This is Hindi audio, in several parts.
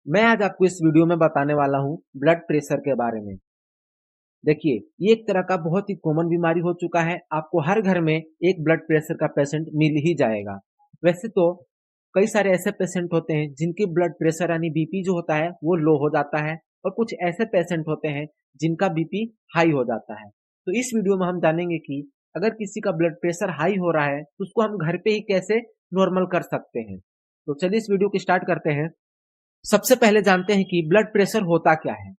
मैं आज आपको इस वीडियो में बताने वाला हूँ ब्लड प्रेशर के बारे में। देखिए, ये एक तरह का बहुत ही कॉमन बीमारी हो चुका है। आपको हर घर में एक ब्लड प्रेशर का पेशेंट मिल ही जाएगा। वैसे तो कई सारे ऐसे पेशेंट होते हैं जिनकी ब्लड प्रेशर यानी बीपी जो होता है वो लो हो जाता है, और कुछ ऐसे पेशेंट होते हैं जिनका बीपी हाई हो जाता है। तो इस वीडियो में हम जानेंगे कि अगर किसी का ब्लड प्रेशर हाई हो रहा है तो उसको हम घर पे ही कैसे नॉर्मल कर सकते हैं। तो चलिए इस वीडियो को स्टार्ट करते हैं। सबसे पहले जानते हैं कि ब्लड प्रेशर होता क्या है।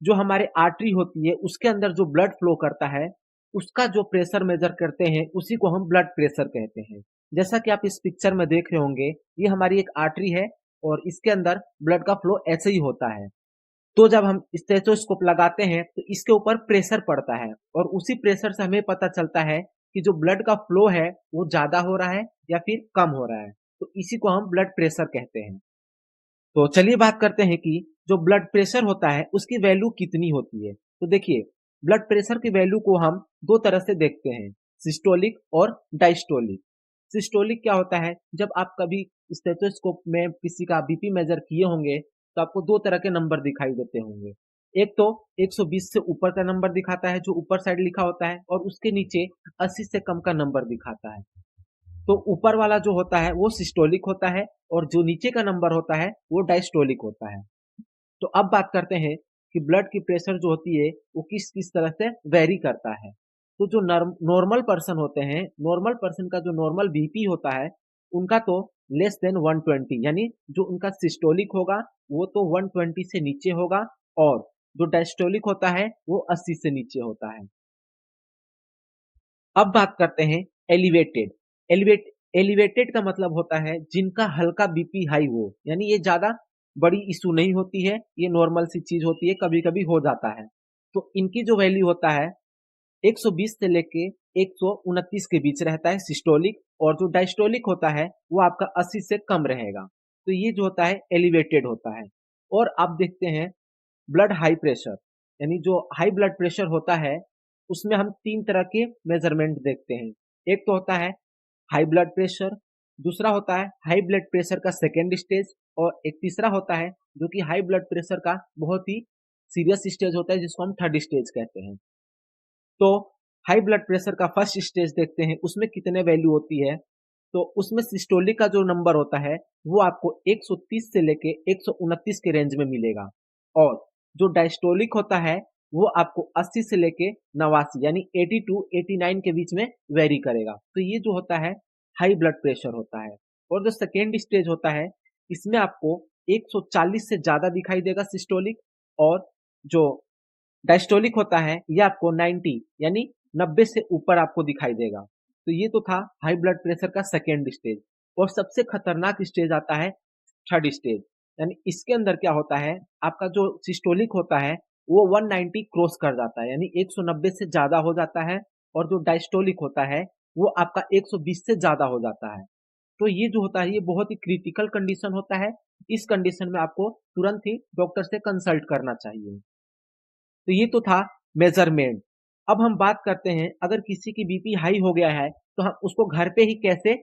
जो हमारे आर्टरी होती है उसके अंदर जो ब्लड फ्लो करता है, उसका जो प्रेशर मेजर करते हैं उसी को हम ब्लड प्रेशर कहते हैं। जैसा कि आप इस पिक्चर में देख रहे होंगे, ये हमारी एक आर्टरी है और इसके अंदर ब्लड का फ्लो ऐसे ही होता है। तो जब हम स्टेथोस्कोप लगाते हैं तो इसके ऊपर प्रेशर पड़ता है, और उसी प्रेशर से हमें पता चलता है कि जो ब्लड का फ्लो है वो ज्यादा हो रहा है या फिर कम हो रहा है। तो इसी को हम ब्लड प्रेशर कहते हैं। तो चलिए बात करते हैं कि जो ब्लड प्रेशर होता है उसकी वैल्यू कितनी होती है। तो देखिए, ब्लड प्रेशर की वैल्यू को हम दो तरह से देखते हैं, सिस्टोलिक और डायस्टोलिक। सिस्टोलिक क्या होता है, जब आप कभी स्टेथोस्कोप में किसी का बीपी मेजर किए होंगे तो आपको दो तरह के नंबर दिखाई देते होंगे। एक तो 120 से ऊपर का नंबर दिखाता है जो ऊपर साइड लिखा होता है, और उसके नीचे 80 से कम का नंबर दिखाता है। तो ऊपर वाला जो होता है वो सिस्टोलिक होता है, और जो नीचे का नंबर होता है वो डायस्टोलिक होता है। तो अब बात करते हैं कि ब्लड की प्रेशर जो होती है वो किस किस तरह से वेरी करता है। तो जो नॉर्मल पर्सन होते हैं, नॉर्मल पर्सन का जो नॉर्मल बीपी होता है उनका तो लेस देन 120, यानी जो उनका सिस्टोलिक होगा वो तो 120 से नीचे होगा, और जो डायस्टोलिक होता है वो 80 से नीचे होता है। अब बात करते हैं एलिवेटेड। एलिवेट एलिवेटेड का मतलब होता है जिनका हल्का बीपी हाई हो, यानी ये ज्यादा बड़ी इशू नहीं होती है, ये नॉर्मल सी चीज होती है, कभी कभी हो जाता है। तो इनकी जो वैल्यू होता है 120 से लेके 129 के बीच रहता है सिस्टोलिक, और जो डायस्टोलिक होता है वो आपका 80 से कम रहेगा। तो ये जो होता है एलिवेटेड होता है। और आप देखते हैं ब्लड हाई प्रेशर, यानी जो हाई ब्लड प्रेशर होता है उसमें हम तीन तरह के मेजरमेंट देखते हैं। एक तो होता है हाई ब्लड प्रेशर, दूसरा होता है हाई ब्लड प्रेशर का सेकेंड स्टेज, और एक तीसरा होता है जो कि हाई ब्लड प्रेशर का बहुत ही सीरियस स्टेज होता है जिसको हम थर्ड स्टेज कहते हैं। तो हाई ब्लड प्रेशर का फर्स्ट स्टेज देखते हैं, उसमें कितने वैल्यू होती है। तो उसमें सिस्टोलिक का जो नंबर होता है वो आपको 130 से लेके 129 के रेंज में मिलेगा, और जो डायस्टोलिक होता है वो आपको 80 से लेके 89 यानी 80 टू 89 के बीच में वेरी करेगा। तो ये जो होता है हाई ब्लड प्रेशर होता है। और जो सेकेंड स्टेज होता है इसमें आपको 140 से ज्यादा दिखाई देगा सिस्टोलिक, और जो डायस्टोलिक होता है ये आपको 90 यानी 90 से ऊपर आपको दिखाई देगा। तो ये तो था हाई ब्लड प्रेशर का सेकेंड स्टेज। और सबसे खतरनाक स्टेज आता है थर्ड स्टेज, यानी इसके अंदर क्या होता है, आपका जो सिस्टोलिक होता है वो 190 क्रॉस कर जाता है, यानी 190 से ज्यादा हो जाता है, और जो डायस्टोलिक होता है वो आपका 120 से ज्यादा हो जाता है। तो ये जो होता है ये बहुत ही क्रिटिकल कंडीशन होता है। इस कंडीशन में आपको तुरंत ही डॉक्टर से कंसल्ट करना चाहिए। तो ये तो था मेजरमेंट। अब हम बात करते हैं अगर किसी की बीपी हाई हो गया है तो हम उसको घर पे ही कैसे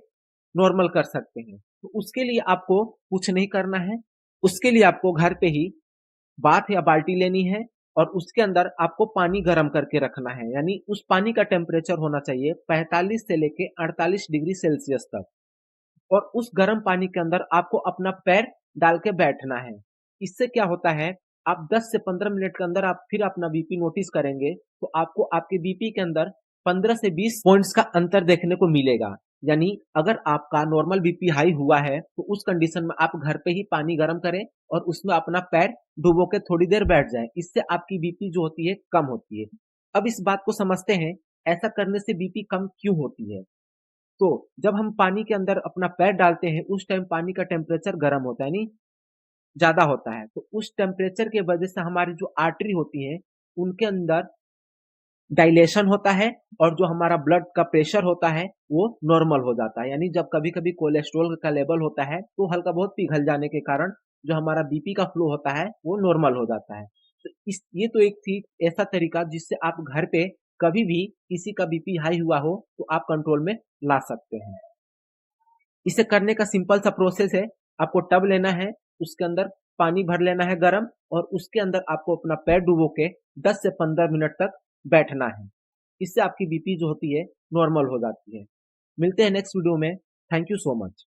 नॉर्मल कर सकते हैं। तो उसके लिए आपको कुछ नहीं करना है। उसके लिए आपको घर पे ही बाथ या बाल्टी लेनी है, और उसके अंदर आपको पानी गर्म करके रखना है, यानी उस पानी का टेम्परेचर होना चाहिए 45 से लेके 48 डिग्री सेल्सियस तक। और उस गर्म पानी के अंदर आपको अपना पैर डाल के बैठना है। इससे क्या होता है, आप 10 से 15 मिनट के अंदर आप फिर अपना बीपी नोटिस करेंगे तो आपको आपके बीपी के अंदर 15 से 20 पॉइंट्स का अंतर देखने को मिलेगा। यानी अगर आपका नॉर्मल बीपी हाई हुआ है तो उस कंडीशन में आप घर पे ही पानी गर्म करें और उसमें अपना पैर डुबो के थोड़ी देर बैठ जाएं। इससे आपकी बीपी जो होती है कम होती है। अब इस बात को समझते हैं, ऐसा करने से बीपी कम क्यों होती है। तो जब हम पानी के अंदर अपना पैर डालते हैं उस टाइम पानी का टेम्परेचर गर्म होता है, नहीं ज्यादा होता है। तो उस टेम्परेचर के वजह से हमारी जो आर्टरी होती है उनके अंदर डायलेशन होता है, और जो हमारा ब्लड का प्रेशर होता है वो नॉर्मल हो जाता है। यानी जब कभी कभी कोलेस्ट्रॉल का लेवल होता है तो हल्का बहुत पिघल जाने के कारण जो हमारा बीपी का फ्लो होता है वो नॉर्मल हो जाता है। तो इस ये तो एक थी ऐसा तरीका जिससे आप घर पे कभी भी किसी का बीपी हाई हुआ हो तो आप कंट्रोल में ला सकते हैं। इसे करने का सिंपल सा प्रोसेस है, आपको टब लेना है, उसके अंदर पानी भर लेना है गरम और उसके अंदर आपको अपना पैर डुबो के 10 से 15 मिनट तक बैठना है। इससे आपकी बीपी जो होती है नॉर्मल हो जाती है। मिलते हैं नेक्स्ट वीडियो में। Thank you so much.